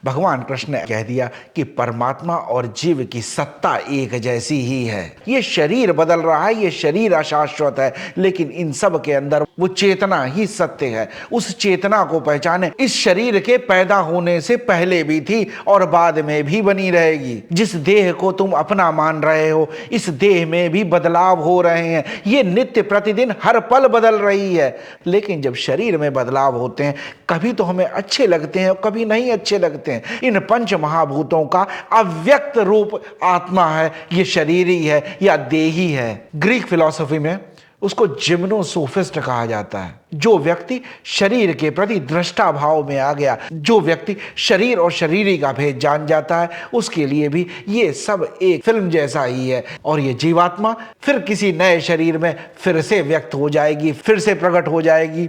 भगवान कृष्ण ने कह दिया कि परमात्मा और जीव की सत्ता एक जैसी ही है। ये शरीर बदल रहा है, ये शरीर अशाश्वत है, लेकिन इन सब के अंदर वो चेतना ही सत्य है। उस चेतना को पहचाने। इस शरीर के पैदा होने से पहले भी थी और बाद में भी बनी रहेगी। जिस देह को तुम अपना मान रहे हो, इस देह में भी बदलाव हो रहे हैं। ये नित्य प्रतिदिन हर पल बदल रही है। लेकिन जब शरीर में बदलाव होते हैं, कभी तो हमें अच्छे लगते हैं और कभी नहीं अच्छे लगते हैं। इन पंच महाभूतों का अव्यक्त रूप आत्मा है, ये शरीर ही है या देही है। ग्रीक फिलॉसफी में उसको जिम्नोसोफिस्ट कहा जाता है। जो व्यक्ति शरीर के प्रति दृष्टा भाव में आ गया, जो व्यक्ति शरीर और शरीरी का भेद जान जाता है, उसके लिए भी ये सब एक फिल्म जैसा ही है। और ये जीवात्मा फिर किसी नए शरीर में फिर से व्यक्त हो जाएगी, फिर से प्रकट हो जाएगी।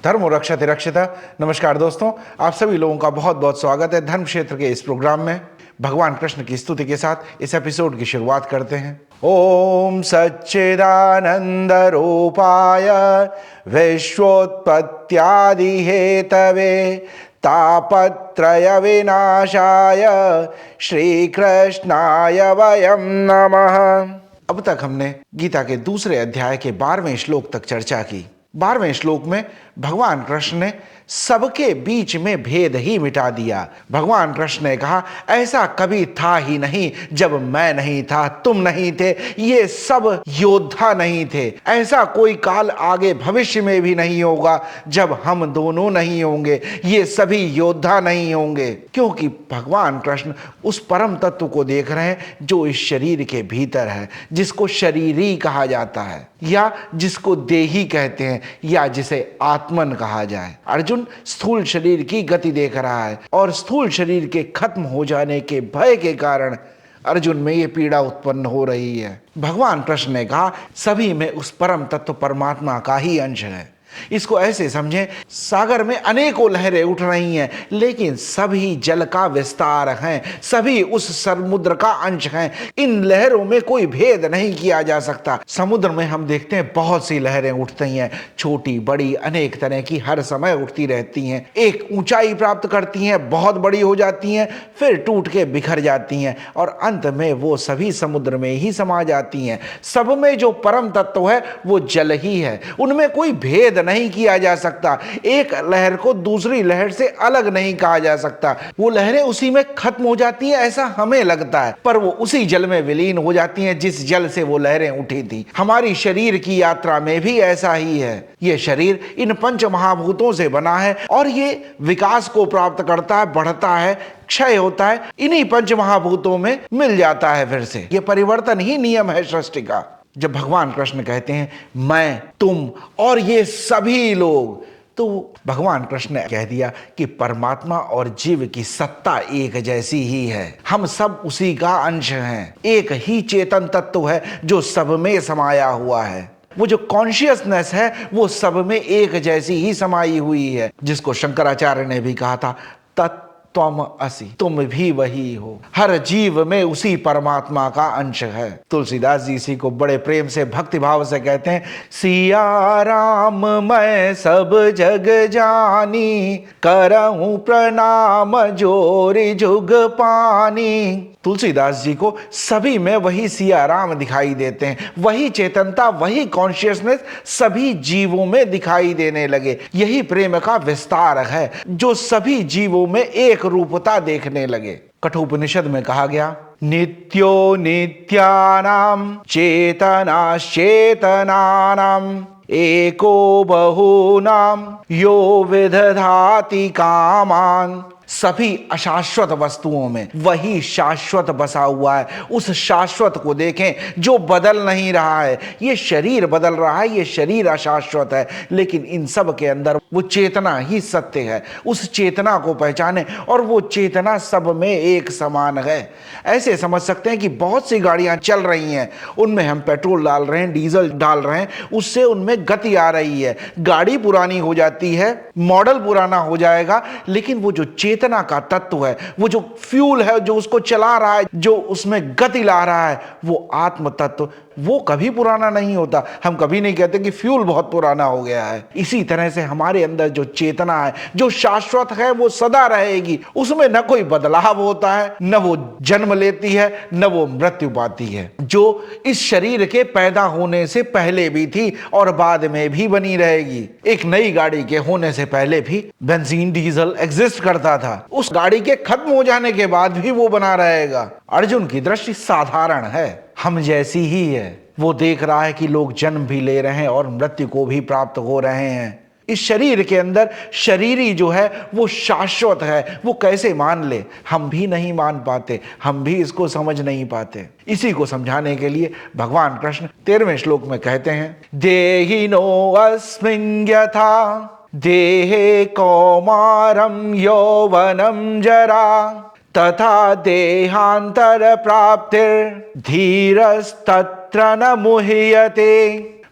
धर्म रक्षते रक्षिता। नमस्कार दोस्तों, आप सभी लोगों का बहुत बहुत स्वागत है धर्म क्षेत्र के इस प्रोग्राम में। भगवान कृष्ण की स्तुति के साथ इस एपिसोड की शुरुआत करते हैं। ओम सच्चिदानंद रूपाय विश्वोत्पत्त्यादि हेतवे तापत्रय विनाशाय श्री कृष्णाय वयम नमः। अब तक हमने गीता के दूसरे अध्याय के 12वें श्लोक तक चर्चा की। 12वें श्लोक में भगवान कृष्ण ने सबके बीच में भेद ही मिटा दिया। भगवान कृष्ण ने कहा, ऐसा कभी था ही नहीं जब मैं नहीं था, तुम नहीं थे, ये सब योद्धा नहीं थे। ऐसा कोई काल आगे भविष्य में भी नहीं होगा जब हम दोनों नहीं होंगे, ये सभी योद्धा नहीं होंगे। क्योंकि भगवान कृष्ण उस परम तत्व को देख रहे हैं जो इस शरीर के भीतर है, जिसको शरीरी कहा जाता है या जिसको देही कहते हैं या जिसे आत्मन कहा जाए। अर्जुन स्थूल शरीर की गति देख रहा है और स्थूल शरीर के खत्म हो जाने के भय के कारण अर्जुन में ये पीड़ा उत्पन्न हो रही है। भगवान कृष्ण ने कहा, सभी में उस परम तत्व परमात्मा का ही अंश है। इसको ऐसे समझें, सागर में अनेकों लहरें उठ रही हैं, लेकिन सभी जल का विस्तार हैं, सभी उस समुद्र का अंश हैं। इन लहरों में कोई भेद नहीं किया जा सकता। समुद्र में हम देखते हैं बहुत सी लहरें उठती हैं, छोटी बड़ी अनेक तरह की हर समय उठती रहती हैं। एक ऊंचाई प्राप्त करती हैं, बहुत बड़ी हो जाती हैं, फिर टूट के बिखर जाती हैं और अंत में वो सभी समुद्र में ही समा जाती हैं। सब में जो परम तत्व है वो जल ही है। उनमें कोई भेद नहीं किया जा सकता। एक लहर को दूसरी लहर से अलग नहीं कहा जा सकता। वो लहरें उसी में खत्म हो जाती हैं ऐसा हमें लगता है, पर वो उसी जल में विलीन हो जाती हैं जिस जल से वो लहरें उठी थी। हमारी शरीर की यात्रा में भी ऐसा ही है। ये शरीर इन पंच महाभूतों से बना है और ये विकास को प्राप्त करता है, बढ़ता है, क्षय होता है, इन्हीं पंच महाभूतों में मिल जाता है फिर से। ये परिवर्तन ही नियम है सृष्टि का। जब भगवान कृष्ण कहते हैं मैं, तुम और ये सभी लोग, तो भगवान कृष्ण ने कह दिया कि परमात्मा और जीव की सत्ता एक जैसी ही है। हम सब उसी का अंश हैं। एक ही चेतन तत्व है जो सब में समाया हुआ है। वो जो कॉन्शियसनेस है वो सब में एक जैसी ही समाई हुई है, जिसको शंकराचार्य ने भी कहा था तत् त्वम असि, तुम भी वही हो। हर जीव में उसी परमात्मा का अंश है। तुलसीदास जी इसी को बड़े प्रेम से भक्ति भाव से कहते हैं, सिया राम मैं सब जग जानी, करहूं प्रणाम जोरी जुग पानी। तुलसीदास जी को सभी में वही सिया राम दिखाई देते हैं। वही चेतनता, वही कॉन्शियसनेस सभी जीवों में दिखाई देने लगे। यही प्रेम का विस्तार है जो सभी जीवों में एक रूपता देखने लगे। कठोपनिषद में कहा गया, नित्यो नित्यानाम चेतनाश्चेतनानाम एको बहुनाम यो विदधाति कामान। सभी अशाश्वत वस्तुओं में वही शाश्वत बसा हुआ है। उस शाश्वत को देखें जो बदल नहीं रहा है। ये शरीर बदल रहा है, ये शरीर अशाश्वत है, लेकिन इन सब के अंदर वो चेतना ही सत्य है। उस चेतना को पहचाने और वो चेतना सब में एक समान है। ऐसे समझ सकते हैं कि बहुत सी गाड़ियां चल रही हैं, उनमें हम पेट्रोल डाल रहे हैं, डीजल डाल रहे हैं, उससे उनमें गति आ रही है। गाड़ी पुरानी हो जाती है, मॉडल पुराना हो जाएगा, लेकिन वो जो चेतना का तत्व है, वो जो फ्यूल है जो उसको चला रहा है, जो उसमें गति ला रहा है, वो आत्म तत्व, वो कभी पुराना नहीं होता। हम कभी नहीं कहते कि फ्यूल बहुत पुराना हो गया है। इसी तरह से हमारे अंदर जो चेतना है, जो शाश्वत है, वो सदा रहेगी। उसमें न कोई बदलाव होता है, न वो जन्म लेती है, न वो मृत्यु पाती है। जो इस शरीर के पैदा होने से पहले भी थी और बाद में भी बनी रहेगी। एक नई गाड़ी के होने से पहले भी बेंजीन डीजल एग्जिस्ट करता था, उस गाड़ी के खत्म हो जाने के बाद भी वो बना रहेगा। अर्जुन की दृष्टि साधारण है, हम जैसी ही है। वो देख रहा है कि लोग जन्म भी ले रहे हैं और मृत्यु को भी प्राप्त हो रहे हैं। इस शरीर के अंदर शरीरी जो है वो शाश्वत है, वो कैसे मान ले? हम भी नहीं मान पाते, हम भी इसको समझ नहीं पाते। इसी को समझाने के लिए भगवान कृष्ण 13वें श्लोक में कहते हैं, देहिनो अस्मिन् यथा देहे कौमारं यौवनं जरा तथा देहांतर प्राप्तिर धीरस्तत्र न मुह्यते।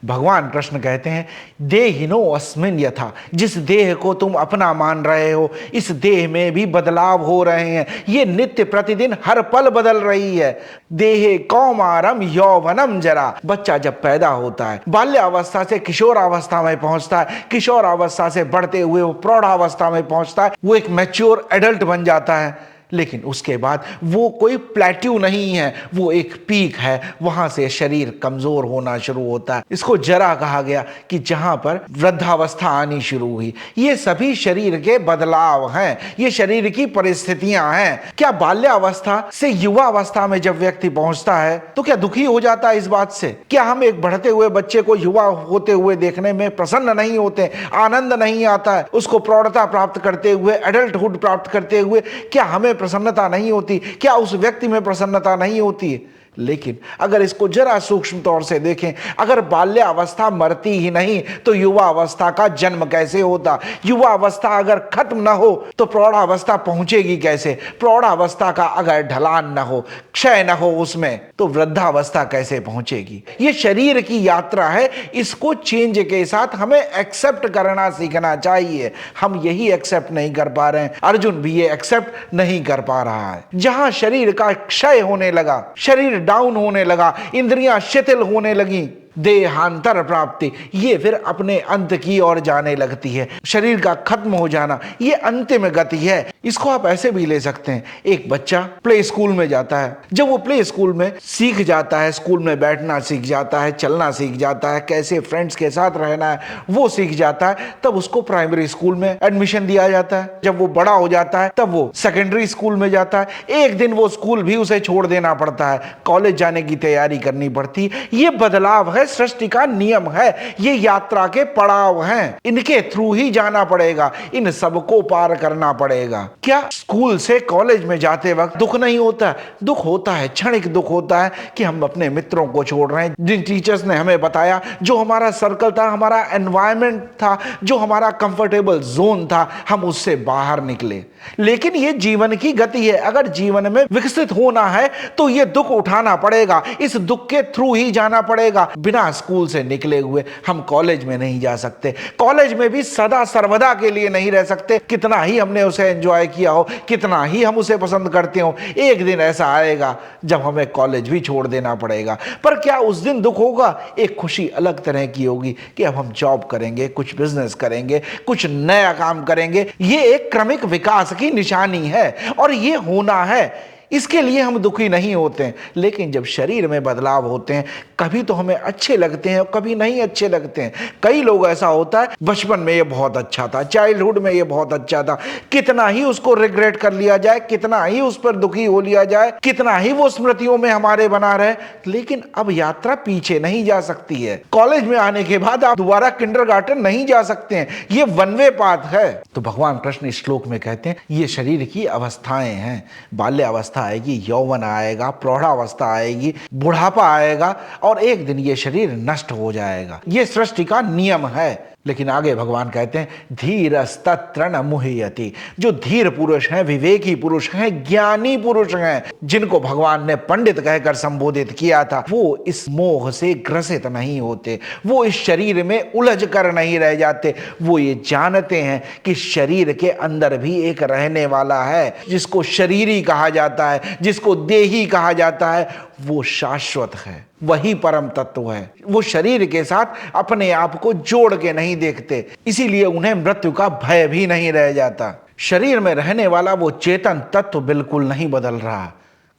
भगवान कृष्ण कहते हैं, देहिनो अस्मिन् यथा, जिस देह को तुम अपना मान रहे हो, इस देह में भी बदलाव हो रहे हैं। ये नित्य प्रतिदिन हर पल बदल रही है। देहे कौमारम यौवनम जरा, बच्चा जब पैदा होता है, बाल्यावस्था से किशोरावस्था में पहुंचता है, किशोरावस्था से बढ़ते हुए वो प्रौढ़ावस्था में पहुंचता है, वो एक मैच्योर एडल्ट बन जाता है। लेकिन उसके बाद वो कोई प्लेट्यू नहीं है, वो एक पीक है। वहां से शरीर कमजोर होना शुरू होता है। इसको जरा कहा गया कि जहां पर वृद्धावस्था आनी शुरू हुई। ये सभी शरीर के बदलाव हैं, ये शरीर की परिस्थितियां हैं। क्या बाल्यावस्था से युवावस्था में जब व्यक्ति पहुंचता है तो क्या दुखी हो जाता है इस बात से? क्या हम एक बढ़ते हुए बच्चे को युवा होते हुए देखने में प्रसन्न नहीं होते, आनंद नहीं आता है? उसको प्रौढ़ता प्राप्त करते हुए, एडल्टहुड प्राप्त करते हुए क्या हमें प्रसन्नता नहीं होती? क्या उस व्यक्ति में प्रसन्नता नहीं होती? लेकिन अगर इसको जरा सूक्ष्म तौर से देखें, अगर बाल्यावस्था मरती ही नहीं तो युवा अवस्था का जन्म कैसे होता? युवा अवस्था अगर खत्म ना हो तो प्रौढ़ावस्था पहुंचेगी कैसे? प्रौढ़ावस्था का अगर ढलान ना हो, क्षय ना हो उसमें, तो वृद्धावस्था कैसे पहुंचेगी? ये शरीर की यात्रा है, इसको चेंज के साथ हमें एक्सेप्ट करना सीखना चाहिए। हम यही एक्सेप्ट नहीं कर पा रहे हैं। अर्जुन भी ये एक्सेप्ट नहीं कर पा रहा है। जहां शरीर का क्षय होने लगा, शरीर डाउन होने लगा, इंद्रियां शिथिल होने लगी, देहांतर प्राप्ति, ये फिर अपने अंत की ओर जाने लगती है। शरीर का खत्म हो जाना, ये अंतिम गति है। इसको आप ऐसे भी ले सकते हैं, एक बच्चा प्ले स्कूल में जाता है। जब वो प्ले स्कूल में सीख जाता है, स्कूल में बैठना सीख जाता है, चलना सीख जाता है, कैसे फ्रेंड्स के साथ रहना है वो सीख जाता है, तब उसको प्राइमरी स्कूल में एडमिशन दिया जाता है। जब वो बड़ा हो जाता है तब वो सेकेंडरी स्कूल में जाता है। एक दिन वो स्कूल भी उसे छोड़ देना पड़ता है, कॉलेज जाने की तैयारी करनी पड़ती है। ये बदलाव है, सृष्टि का नियम है, ये यात्रा के पड़ाव हैं, इनके थ्रू ही जाना पड़ेगा, इन सबको पार करना पड़ेगा। क्या स्कूल से कॉलेज में जाते वक्त दुख नहीं होता? दुख होता है, क्षणिक दुख होता है कि हम अपने मित्रों को छोड़ रहे हैं, जिन टीचर्स ने हमें बताया, जो हमारा सर्कल था, हमारा एनवायरनमेंट था, जो हमारा कंफर्टेबल जोन था, हम उससे बाहर निकले। लेकिन ये जीवन की गति है। अगर जीवन में विकसित होना है तो ये दुख उठाना पड़ेगा, इस दुख के थ्रू ही जाना पड़ेगा। बिना स्कूल से निकले हुए हम कॉलेज में नहीं जा सकते, कॉलेज में भी सदा सर्वदा के लिए नहीं रह सकते। कितना ही हमने उसे एंजॉय किया हो, कितना ही हम उसे पसंद करते हो, एक दिन ऐसा आएगा जब हमें कॉलेज भी छोड़ देना पड़ेगा। पर क्या उस दिन दुख होगा? एक खुशी अलग तरह की होगी कि अब हम जॉब करेंगे, कुछ बिजनेस करेंगे, कुछ नया काम करेंगे। ये एक क्रमिक विकास की निशानी है और ये होना है, इसके लिए हम दुखी नहीं होते हैं। लेकिन जब शरीर में बदलाव होते हैं, कभी तो हमें अच्छे लगते हैं और कभी नहीं अच्छे लगते हैं। कई लोग ऐसा होता है, बचपन में ये बहुत अच्छा था, चाइल्डहुड में ये बहुत अच्छा था, कितना ही उसको रिग्रेट कर लिया जाए, कितना ही उस पर दुखी हो लिया जाए, कितना ही वो स्मृतियों में हमारे बना रहे, लेकिन अब यात्रा पीछे नहीं जा सकती है। कॉलेज में आने के बाद आप दोबारा किंडरगार्टन नहीं जा सकते हैं, ये वन वे पाथ है। तो भगवान कृष्ण इस श्लोक में कहते हैं ये शरीर की अवस्थाएं हैं। बाल्यावस्था अवस्था आएगी, यौवन आएगा, प्रौढ़ावस्था आएगी, बुढ़ापा आएगा और एक दिन ये शरीर नष्ट हो जाएगा। ये सृष्टि का नियम है। लेकिन आगे भगवान कहते हैं धीरस्तत्र न मुह्यति। जो धीर पुरुष हैं, विवेकी पुरुष हैं, ज्ञानी पुरुष हैं, जिनको भगवान ने पंडित कहकर संबोधित किया था, वो इस मोह से ग्रसित नहीं होते, वो इस शरीर में उलझ कर नहीं रह जाते। वो ये जानते हैं कि शरीर के अंदर भी एक रहने वाला है जिसको शरीरी कहा जाता है, जिसको देही कहा जाता है, वो शाश्वत है, वही परम तत्व है। वो शरीर के साथ अपने आप को जोड़ के नहीं देखते, इसीलिए उन्हें मृत्यु का भय भी नहीं रह जाता। शरीर में रहने वाला वो चेतन तत्व बिल्कुल नहीं बदल रहा।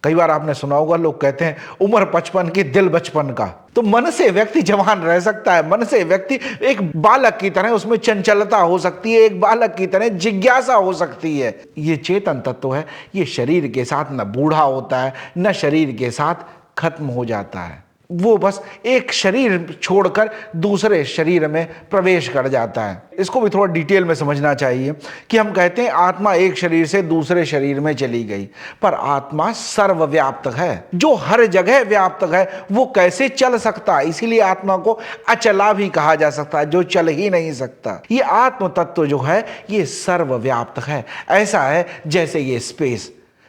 कई बार आपने सुना होगा, लोग कहते हैं उम्र 55 की दिल बचपन का। तो मन से व्यक्ति जवान रह सकता है, मन से व्यक्ति एक बालक की तरह, उसमें चंचलता हो सकती है, एक बालक की तरह जिज्ञासा हो सकती है। ये चेतन तत्व है, ये शरीर के साथ न बूढ़ा होता है, न शरीर के साथ खत्म हो जाता है। वो बस एक शरीर छोड़कर दूसरे शरीर में प्रवेश कर जाता है। इसको भी थोड़ा डिटेल में समझना चाहिए कि हम कहते हैं आत्मा एक शरीर से दूसरे शरीर में चली गई, पर आत्मा सर्वव्याप्त है, जो हर जगह व्याप्त है। वो कैसे चल सकता है? इसीलिए आत्मा को अचला भी कहा जा सकता है, जो चल ही नहीं सकता। ये आत्म तत्व जो है ये सर्वव्याप्त है। ऐसा है जैसे ये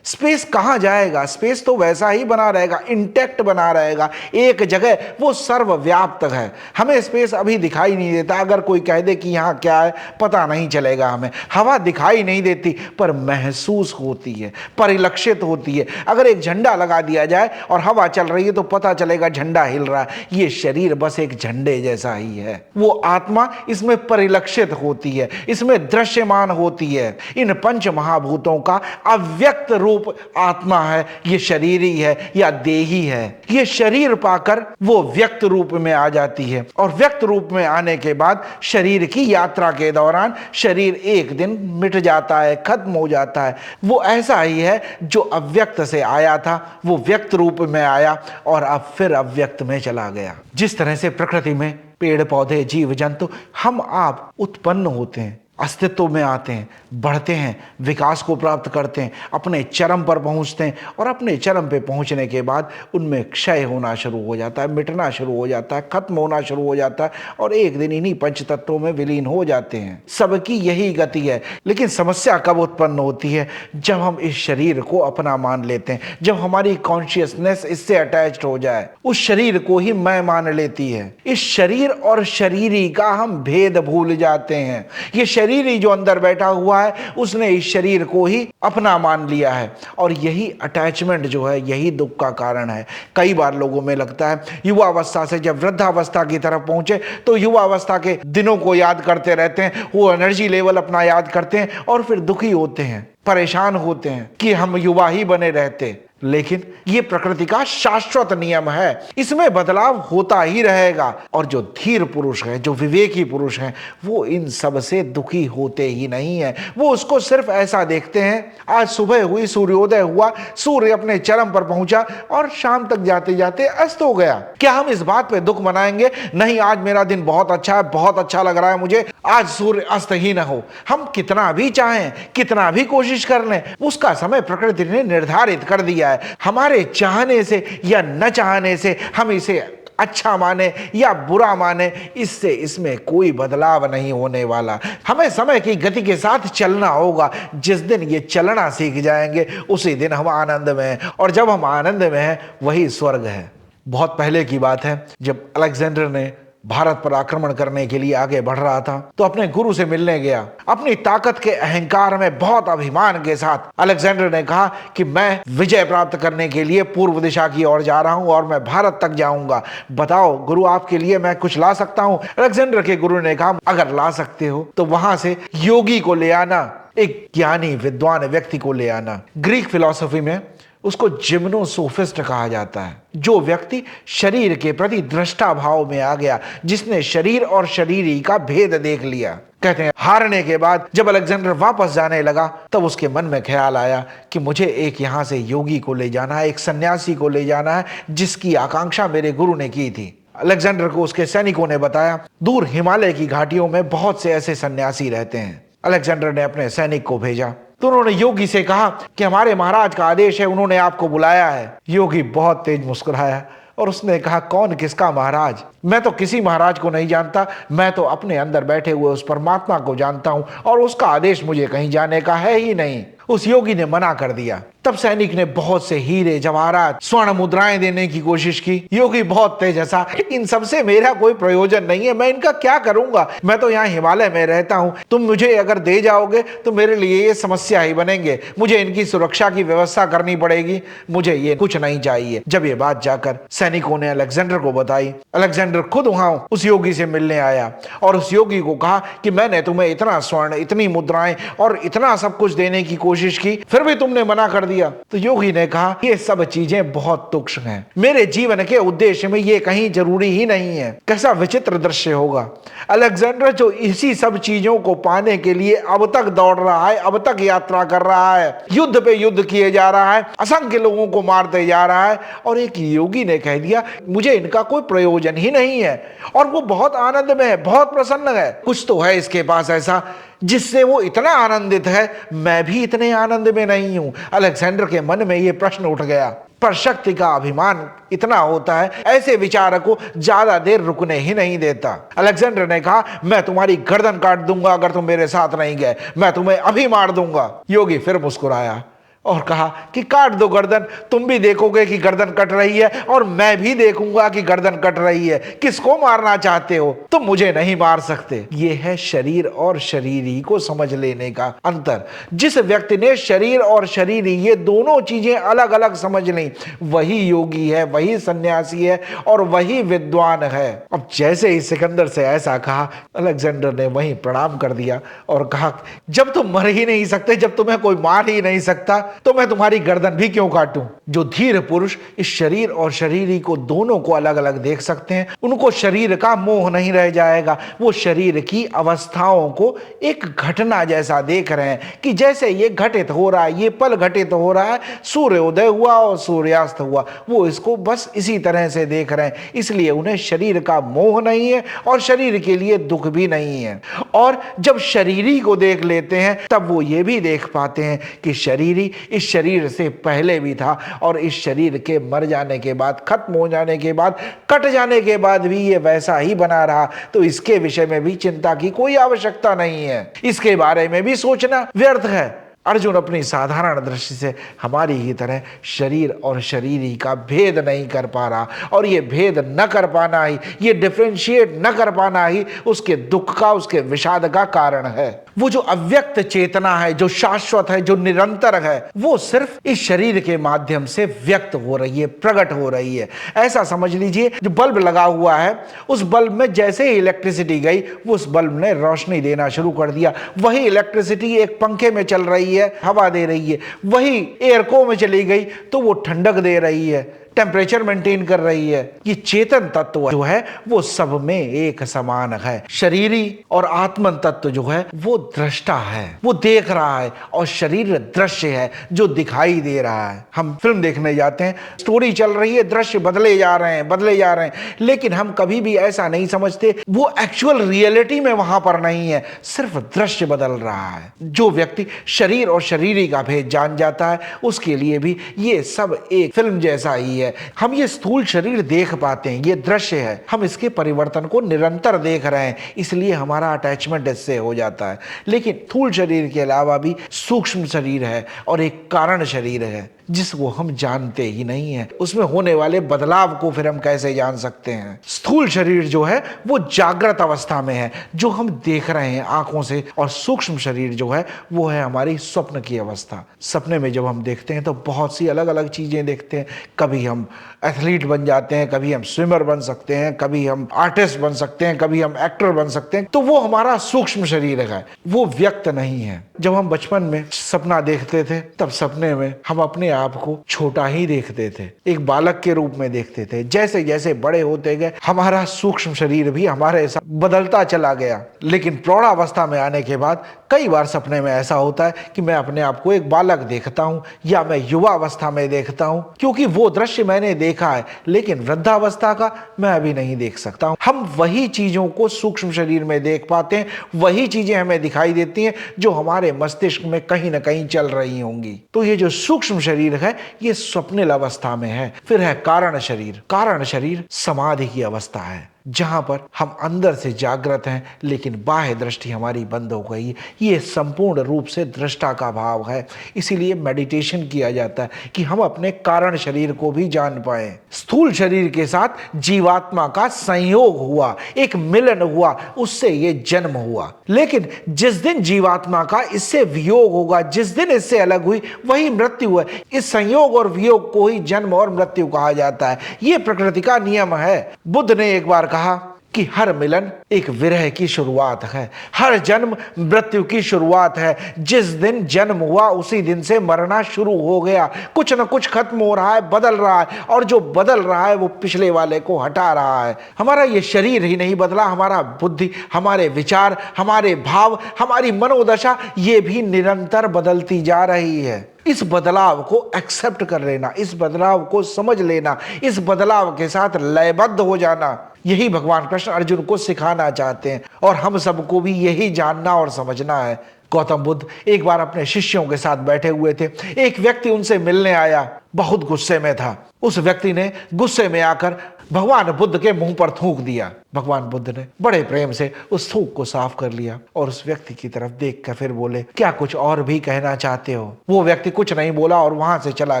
स्पेस कहाँ जाएगा? स्पेस तो वैसा ही बना रहेगा, इंटैक्ट बना रहेगा, एक जगह। वो सर्वव्याप्त है। हमें स्पेस अभी दिखाई नहीं देता। अगर कोई कह दे कि यहाँ क्या है, पता नहीं चलेगा हमें। हवा दिखाई नहीं देती, पर महसूस होती है, परिलक्षित होती है। अगर एक झंडा लगा दिया जाए और हवा चल रही है तो पता चलेगा झंडा हिल रहा है। ये शरीर बस एक झंडे जैसा ही है। वो आत्मा इसमें परिलक्षित होती है, इसमें दृश्यमान होती है। इन पंच महाभूतों का अव्यक्त रूप आत्मा है। ये शरीरी है या देही है। ये शरीर पाकर वो व्यक्त रूप में आ जाती है, और व्यक्त रूप में आने के बाद शरीर की यात्रा के दौरान शरीर एक दिन मिट जाता है, खत्म हो जाता है। वो ऐसा ही है जो अव्यक्त से आया था, वो व्यक्त रूप में आया और अब फिर अव्यक्त में चला गया। जिस तरह से प्रकृति में पेड़ पौधे, जीव जंतु, हम आप उत्पन्न होते हैं, अस्तित्व में आते हैं, बढ़ते हैं, विकास को प्राप्त करते हैं, अपने चरम पर पहुंचते हैं, और अपने चरम पे पहुंचने के बाद उनमें क्षय होना शुरू हो जाता है, मिटना शुरू हो जाता है, खत्म होना शुरू हो जाता है, और एक दिन इन्हीं पंच तत्वों में विलीन हो जाते हैं। सबकी यही गति है। लेकिन समस्या कब उत्पन्न होती है? जब हम इस शरीर को अपना मान लेते हैं, जब हमारी कॉन्शियसनेस इससे अटैच्ड हो जाए, उस शरीर को ही मैं मान लेती है। इस शरीर और शरीरी का हम भेद भूल जाते हैं। ये शरीरी जो अंदर बैठा हुआ है, उसने इस शरीर को ही अपना मान लिया है, और यही अटैचमेंट जो है, यही दुख का कारण है। कई बार लोगों में लगता है युवावस्था से जब वृद्धावस्था की तरफ पहुंचे तो युवावस्था के दिनों को याद करते रहते हैं, वो एनर्जी लेवल अपना याद करते हैं, और फिर दुखी होते हैं, परेशान होते हैं कि हम युवा ही बने रहते। लेकिन ये प्रकृति का शाश्वत नियम है, इसमें बदलाव होता ही रहेगा। और जो धीर पुरुष है, जो विवेकी पुरुष है, वो इन सब से दुखी होते ही नहीं है। वो उसको सिर्फ ऐसा देखते हैं, आज सुबह हुई, सूर्योदय हुआ, सूर्य अपने चरम पर पहुंचा और शाम तक जाते जाते अस्त हो गया। क्या हम इस बात पे दुख मनाएंगे? नहीं, आज मेरा दिन बहुत अच्छा है, बहुत अच्छा लग रहा है मुझे, आज सूर्य अस्त ही ना हो। हम कितना भी चाहें, कितना भी कोशिश कर लें, उसका समय प्रकृति ने निर्धारित कर दिया है। हमारे चाहने से या न चाहने से, हम इसे अच्छा माने या बुरा माने, इससे इसमें कोई बदलाव नहीं होने वाला। हमें समय की गति के साथ चलना होगा। जिस दिन ये चलना सीख जाएंगे, उसी दिन हम आनंद में हैं, और जब हम आनंद में हैं, वही स्वर्ग है। बहुत पहले की बात है, जब अलेक्जेंडर ने भारत पर आक्रमण करने के लिए आगे बढ़ रहा था, तो अपने गुरु से मिलने गया। अपनी ताकत के अहंकार में बहुत अभिमान के साथ अलेक्जेंडर ने कहा कि मैं विजय प्राप्त करने के लिए पूर्व दिशा की ओर जा रहा हूं और मैं भारत तक जाऊंगा। बताओ गुरु, आपके लिए मैं कुछ ला सकता हूं? अलेक्जेंडर के गुरु ने कहा, अगर ला सकते हो तो वहां से योगी को ले आना, एक ज्ञानी विद्वान व्यक्ति को ले आना। ग्रीक फिलॉसफी में उसको जिम्नोसोफिस्ट कहा जाता है। जो व्यक्ति शरीर के प्रति दृष्टा भाव में आ गया, जिसने शरीर और शरीरी का भेद देख लिया। कहते हैं हारने के बाद जब अलेक्जेंडर वापस जाने लगा, तब उसके मन में ख्याल आया कि मुझे एक यहाँ से योगी को ले जाना है, एक सन्यासी को ले जाना है, जिसकी आकांक्षा मेरे गुरु ने की थी। अलेक्जेंडर को उसके सैनिकों ने बताया, दूर हिमालय की घाटियों में बहुत से ऐसे सन्यासी रहते हैं। अलेक्जेंडर ने अपने सैनिक को भेजा, तो उन्होंने योगी से कहा कि हमारे महाराज का आदेश है, उन्होंने आपको बुलाया है। योगी बहुत तेज मुस्कुराया और उसने कहा, कौन किसका महाराज? मैं तो किसी महाराज को नहीं जानता, मैं तो अपने अंदर बैठे हुए उस परमात्मा को जानता हूं और उसका आदेश मुझे कहीं जाने का है ही नहीं। उस योगी ने मना कर दिया। तब सैनिक ने बहुत से हीरे जवाहरात स्वर्ण मुद्राएं देने की कोशिश की। योगी बहुत तेज हंसा, इन सबसे मेरा कोई प्रयोजन नहीं है, मैं इनका क्या करूंगा? मैं तो यहाँ हिमालय में रहता हूँ, तुम मुझे अगर दे जाओगे तो मेरे लिए ये समस्या ही बनेंगे, मुझे इनकी सुरक्षा की व्यवस्था करनी पड़ेगी, मुझे ये कुछ नहीं चाहिए। जब ये बात जाकर सैनिकों ने अलेक्जेंडर को बताई, अलेक्जेंडर खुद वहां उस योगी से मिलने आया और उस योगी को कहा कि मैंने तुम्हें इतना स्वर्ण, इतनी मुद्राएं और इतना सब कुछ देने की कोशिश की, फिर भी तुमने मना कर दिया। तो योगी ने कहा, ये सब चीजें बहुत तुच्छ हैं, मेरे जीवन के उद्देश्य में ये कहीं जरूरी ही नहीं है। कैसा विचित्र दृश्य होगा, अलेक्जेंडर जो इसी सब चीजों को पाने के लिए अब तक दौड़ रहा है, अब तक यात्रा कर रहा है, युद्ध पे युद्ध किए जा रहा है, असंख्य लोगों को मारते जा रहा है, और एक योगी ने कह दिया मुझे इनका कोई प्रयोजन ही नहीं है, और वो बहुत आनंद में है, बहुत प्रसन्न है। कुछ तो है इसके पास ऐसा जिससे वो इतना आनंदित है, मैं भी इतने आनंद में नहीं हूं। अलेक्जेंडर के मन में ये प्रश्न उठ गया। पर शक्ति का अभिमान इतना होता है, ऐसे विचार को ज्यादा देर रुकने ही नहीं देता। अलेक्जेंडर ने कहा, मैं तुम्हारी गर्दन काट दूंगा अगर तुम मेरे साथ नहीं गए, मैं तुम्हें अभी मार दूंगा। योगी फिर मुस्कुराया और कहा कि काट दो गर्दन, तुम भी देखोगे कि गर्दन कट रही है और मैं भी देखूंगा कि गर्दन कट रही है। किसको मारना चाहते हो? तुम मुझे नहीं मार सकते। यह है शरीर और शरीरी को समझ लेने का अंतर। जिस व्यक्ति ने शरीर और शरीरी ये दोनों चीजें अलग अलग समझ ली, वही योगी है, वही सन्यासी है और वही विद्वान है। अब जैसे ही सिकंदर से ऐसा कहा, अलेक्जेंडर ने वहीं प्रणाम कर दिया और कहा, जब तुम मर ही नहीं सकते, जब तुम्हें कोई मार ही नहीं सकता, तो मैं तुम्हारी गर्दन भी क्यों काटूं? जो धीर पुरुष इस शरीर और शरीरी को दोनों को अलग अलग देख सकते हैं, उनको शरीर का मोह नहीं रह जाएगा। वो शरीर की अवस्थाओं को एक घटना जैसा देख रहे हैं कि जैसे ये घटित हो रहा है, ये पल घटित हो रहा है, सूर्योदय हुआ और सूर्यास्त हुआ, वो इसको बस इसी तरह से देख रहे हैं। इसलिए उन्हें शरीर का मोह नहीं है और शरीर के लिए दुख भी नहीं है। और जब शरीरी को देख लेते हैं, तब वो ये भी देख पाते हैं कि शरीरी इस शरीर से पहले भी था और इस शरीर के मर जाने के बाद, खत्म हो जाने के बाद, कट जाने के बाद भी ये वैसा ही बना रहा। तो इसके विषय में भी चिंता की कोई आवश्यकता नहीं है, इसके बारे में भी सोचना व्यर्थ है। अर्जुन अपनी साधारण दृष्टि से हमारी ही तरह शरीर और शरीरी का भेद नहीं कर पा रहा, और ये भेद न कर पाना ही, ये डिफरेंशिएट न कर पाना ही उसके दुख का, उसके विषाद का कारण है। वो जो अव्यक्त चेतना है, जो शाश्वत है, जो निरंतर है, वो सिर्फ इस शरीर के माध्यम से व्यक्त हो रही है, प्रकट हो रही है। ऐसा समझ लीजिए, जो बल्ब लगा हुआ है, उस बल्ब में जैसे ही इलेक्ट्रिसिटी गई, वो उस बल्ब ने रोशनी देना शुरू कर दिया। वही इलेक्ट्रिसिटी एक पंखे में चल रही है, हवा दे रही है, वही एयरको में चली गई तो वो ठंडक दे रही है, टेम्परेचर मेंटेन कर रही है। ये चेतन तत्व जो है वो सब में एक समान है। शरीरी और आत्मन तत्व जो है वो दृष्टा है, वो देख रहा है, और शरीर दृश्य है जो दिखाई दे रहा है। हम फिल्म देखने जाते हैं, स्टोरी चल रही है, दृश्य बदले जा रहे हैं, बदले जा रहे हैं, लेकिन हम कभी भी ऐसा नहीं समझते वो एक्चुअल रियलिटी में वहां पर नहीं है, सिर्फ दृश्य बदल रहा है। जो व्यक्ति शरीर और शरीरी का भेद जान जाता है, उसके लिए भी ये सब एक फिल्म जैसा ही है। हम ये स्थूल शरीर देख पाते हैं, ये दृश्य है, हम इसके परिवर्तन को निरंतर देख रहे हैं, इसलिए हमारा अटैचमेंट इससे हो जाता है। लेकिन स्थूल शरीर के अलावा भी सूक्ष्म शरीर है और एक कारण शरीर है जिसको हम जानते ही नहीं है। उसमें होने वाले बदलाव को फिर हम कैसे जान सकते हैं? स्थूल शरीर जो है वो जागृत अवस्था में है, जो हम देख रहे हैं आंखों से, और सूक्ष्म शरीर जो है वो है हमारी स्वप्न की अवस्था। सपने में जब हम देखते हैं तो बहुत सी अलग अलग चीजें देखते हैं। कभी हम एथलीट बन जाते हैं, कभी हम स्विमर बन सकते हैं, कभी हम आर्टिस्ट बन सकते हैं, कभी हम एक्टर बन सकते हैं। तो वो हमारा सूक्ष्म शरीर है, वो व्यक्त नहीं है। जब हम बचपन में सपना देखते थे, तब सपने में हम अपने आप को छोटा ही देखते थे, एक बालक के रूप में देखते थे। जैसे जैसे बड़े होते गए, हमारा सूक्ष्म शरीर भी हमारे साथ बदलता चला गया। लेकिन प्रौढ़ावस्था में आने के बाद कई बार सपने में ऐसा होता है कि मैं अपने आप को एक बालक देखता हूं या मैं युवा अवस्था में देखता हूं, क्योंकि वो दृश्य मैंने देखा है, लेकिन वृद्धावस्था का मैं अभी नहीं देख सकता हूं। हम वही चीजों को सूक्ष्म शरीर में देख पाते हैं, वही चीजें हमें दिखाई देती हैं जो हमारे मस्तिष्क में कहीं ना कहीं चल रही होंगी। तो ये जो सूक्ष्म शरीर है ये स्वप्निल अवस्था में है। फिर है कारण शरीर। कारण शरीर समाधि की अवस्था है, जहां पर हम अंदर से जागृत हैं लेकिन बाह्य दृष्टि हमारी बंद हो गई है। ये संपूर्ण रूप से दृष्टा का भाव है। इसीलिए मेडिटेशन किया जाता है कि हम अपने कारण शरीर को भी जान पाए। स्थूल शरीर के साथ जीवात्मा का संयोग हुआ, एक मिलन हुआ, उससे ये जन्म हुआ। लेकिन जिस दिन जीवात्मा का इससे वियोग होगा, जिस दिन इससे अलग हुई, वही मृत्यु है। इस संयोग और वियोग को ही जन्म और मृत्यु कहा जाता है। ये प्रकृति का नियम है। बुद्ध ने एक बार कहा कि हर मिलन एक विरह की शुरुआत है, हर जन्म मृत्यु की शुरुआत है। जिस दिन जन्म हुआ उसी दिन से मरना शुरू हो गया। कुछ न कुछ खत्म हो रहा है, बदल रहा है, और जो बदल रहा है वो पिछले वाले को हटा रहा है। हमारा ये शरीर ही नहीं बदला, हमारा बुद्धि, हमारे विचार, हमारे भाव, हमारी मनोदशा ये भी निरंतर बदलती जा रही है। इस बदलाव को एक्सेप्ट कर लेना, इस बदलाव को समझ लेना, इस बदलाव के साथ लयबद्ध हो जाना, यही भगवान कृष्ण अर्जुन को सिखाना चाहते हैं, और हम सबको भी यही जानना और समझना है। गौतम बुद्ध एक बार अपने शिष्यों के साथ बैठे हुए थे। एक व्यक्ति उनसे मिलने आया, बहुत गुस्से में था। उस व्यक्ति ने गुस्से में आकर भगवान बुद्ध के मुंह पर थूक दिया। भगवान बुद्ध ने बड़े प्रेम से उस थूक को साफ कर लिया और उस व्यक्ति की तरफ देख कर फिर बोले, क्या कुछ और भी कहना चाहते हो? वो व्यक्ति कुछ नहीं बोला और वहां से चला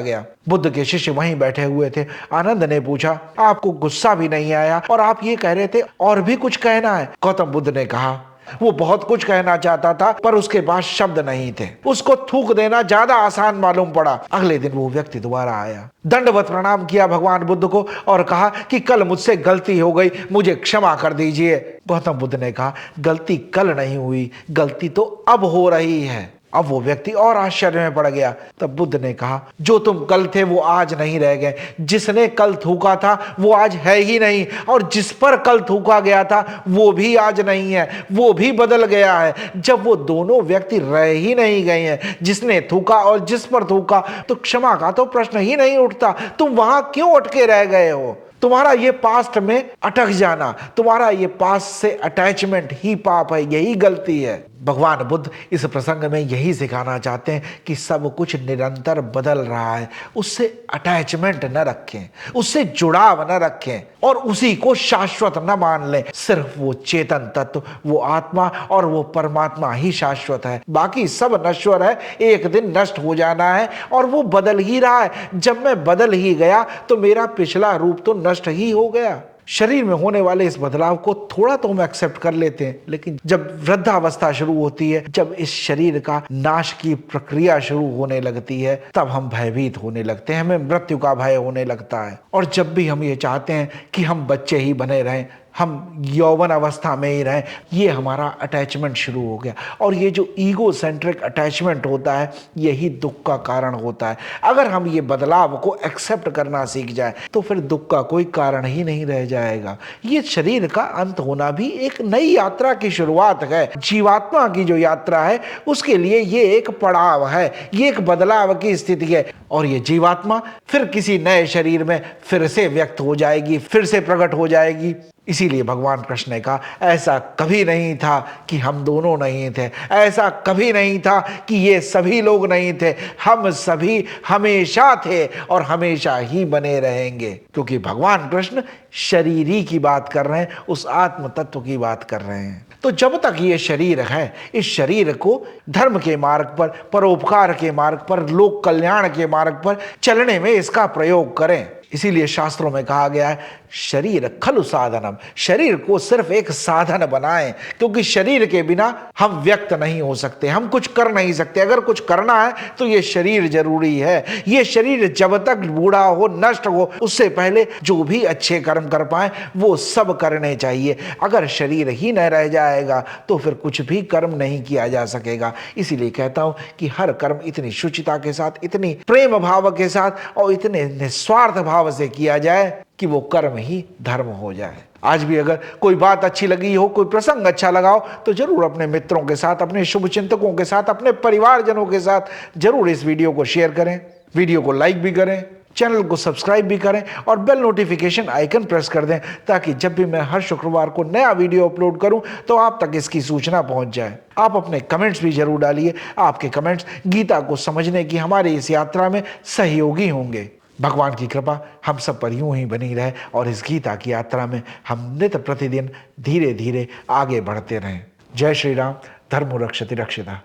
गया। बुद्ध के शिष्य वहीं बैठे हुए थे। आनंद ने पूछा, आपको गुस्सा भी नहीं आया और आप ये कह रहे थे और भी कुछ कहना है? गौतम बुद्ध ने कहा, वो बहुत कुछ कहना चाहता था पर उसके पास शब्द नहीं थे। उसको थूक देना ज्यादा आसान मालूम पड़ा। अगले दिन वो व्यक्ति दोबारा आया, दंडवत प्रणाम किया भगवान बुद्ध को और कहा कि कल मुझसे गलती हो गई, मुझे क्षमा कर दीजिए। गौतम बुद्ध ने कहा, गलती कल नहीं हुई, गलती तो अब हो रही है। अब वो व्यक्ति और आश्चर्य में पड़ गया। तब बुद्ध ने कहा, जो तुम कल थे वो आज नहीं रह गए। जिसने कल थूका था वो आज है ही नहीं, और जिस पर कल थूका गया था वो भी आज नहीं है, वो भी बदल गया है। जब वो दोनों व्यक्ति रह ही नहीं गए हैं, जिसने थूका और जिस पर थूका, तो क्षमा का तो प्रश्न ही नहीं उठता। तुम वहां क्यों अटके रह गए हो? तुम्हारा ये पास्ट में अटक जाना, तुम्हारा ये पास्ट से अटैचमेंट ही पाप है, यही गलती है। भगवान बुद्ध इस प्रसंग में यही सिखाना चाहते हैं कि सब कुछ निरंतर बदल रहा है, उससे अटैचमेंट न रखें, उससे जुड़ाव न रखें और उसी को शाश्वत न मान लें। सिर्फ वो चेतन तत्व, वो आत्मा और वो परमात्मा ही शाश्वत है, बाकी सब नश्वर है, एक दिन नष्ट हो जाना है और वो बदल ही रहा है। जब मैं बदल ही गया तो मेरा पिछला रूप तो नष्ट ही हो गया। शरीर में होने वाले इस बदलाव को थोड़ा तो हम एक्सेप्ट कर लेते हैं, लेकिन जब वृद्धावस्था शुरू होती है, जब इस शरीर का नाश की प्रक्रिया शुरू होने लगती है, तब हम भयभीत होने लगते हैं, हमें मृत्यु का भय होने लगता है। और जब भी हम ये चाहते हैं कि हम बच्चे ही बने रहें, हम यौवन अवस्था में ही रहें, ये हमारा अटैचमेंट शुरू हो गया। और ये जो ईगो सेंट्रिक अटैचमेंट होता है, यही दुख का कारण होता है। अगर हम ये बदलाव को एक्सेप्ट करना सीख जाए तो फिर दुख का कोई कारण ही नहीं रह जाएगा। ये शरीर का अंत होना भी एक नई यात्रा की शुरुआत है। जीवात्मा की जो यात्रा है उसके लिए ये एक पड़ाव है, ये एक बदलाव की स्थिति है। और ये जीवात्मा फिर किसी नए शरीर में फिर से व्यक्त हो जाएगी, फिर से प्रकट हो जाएगी। इसीलिए भगवान कृष्ण ने कहा, ऐसा कभी नहीं था कि हम दोनों नहीं थे, ऐसा कभी नहीं था कि ये सभी लोग नहीं थे, हम सभी हमेशा थे और हमेशा ही बने रहेंगे। क्योंकि भगवान कृष्ण शरीरी की बात कर रहे हैं, उस आत्म तत्व की बात कर रहे हैं। तो जब तक ये शरीर है, इस शरीर को धर्म के मार्ग पर, परोपकार के मार्ग पर, लोक कल्याण के मार्ग पर चलने में इसका प्रयोग करें। इसीलिए शास्त्रों में कहा गया है, शरीर खलु साधनम, शरीर को सिर्फ एक साधन बनाएं, क्योंकि शरीर के बिना हम व्यक्त नहीं हो सकते, हम कुछ कर नहीं सकते। अगर कुछ करना है तो ये शरीर जरूरी है। ये शरीर जब तक बूढ़ा हो, नष्ट हो, उससे पहले जो भी अच्छे कर्म कर पाए वो सब करने चाहिए। अगर शरीर ही न रह जाएगा तो फिर कुछ भी कर्म नहीं किया जा सकेगा। इसीलिए कहता हूं कि हर कर्म इतनी शुचिता के साथ, इतनी प्रेम भाव के साथ और इतने निस्वार्थ भाव भाव से किया जाए कि वो कर्म ही धर्म हो जाए। आज भी अगर कोई बात अच्छी लगी हो, कोई प्रसंग अच्छा लगा हो, तो जरूर अपने मित्रों के साथ, अपने शुभ चिंतकों के साथ, अपने परिवारजनों के साथ जरूर इस वीडियो को शेयर करें, वीडियो को लाइक भी करें, चैनल को सब्सक्राइब भी करें और बेल नोटिफिकेशन आइकन प्रेस कर दें, ताकि जब भी मैं हर शुक्रवार को नया वीडियो अपलोड करूं तो आप तक इसकी सूचना पहुंच जाए। आप अपने कमेंट्स भी जरूर डालिए। आपके कमेंट्स गीता को समझने की हमारी इस यात्रा में सहयोगी होंगे। भगवान की कृपा हम सब पर यूं ही बनी रहे और इस गीता की यात्रा में हम नित्य प्रतिदिन धीरे धीरे आगे बढ़ते रहें। जय श्री राम। धर्मो रक्षति रक्षिता।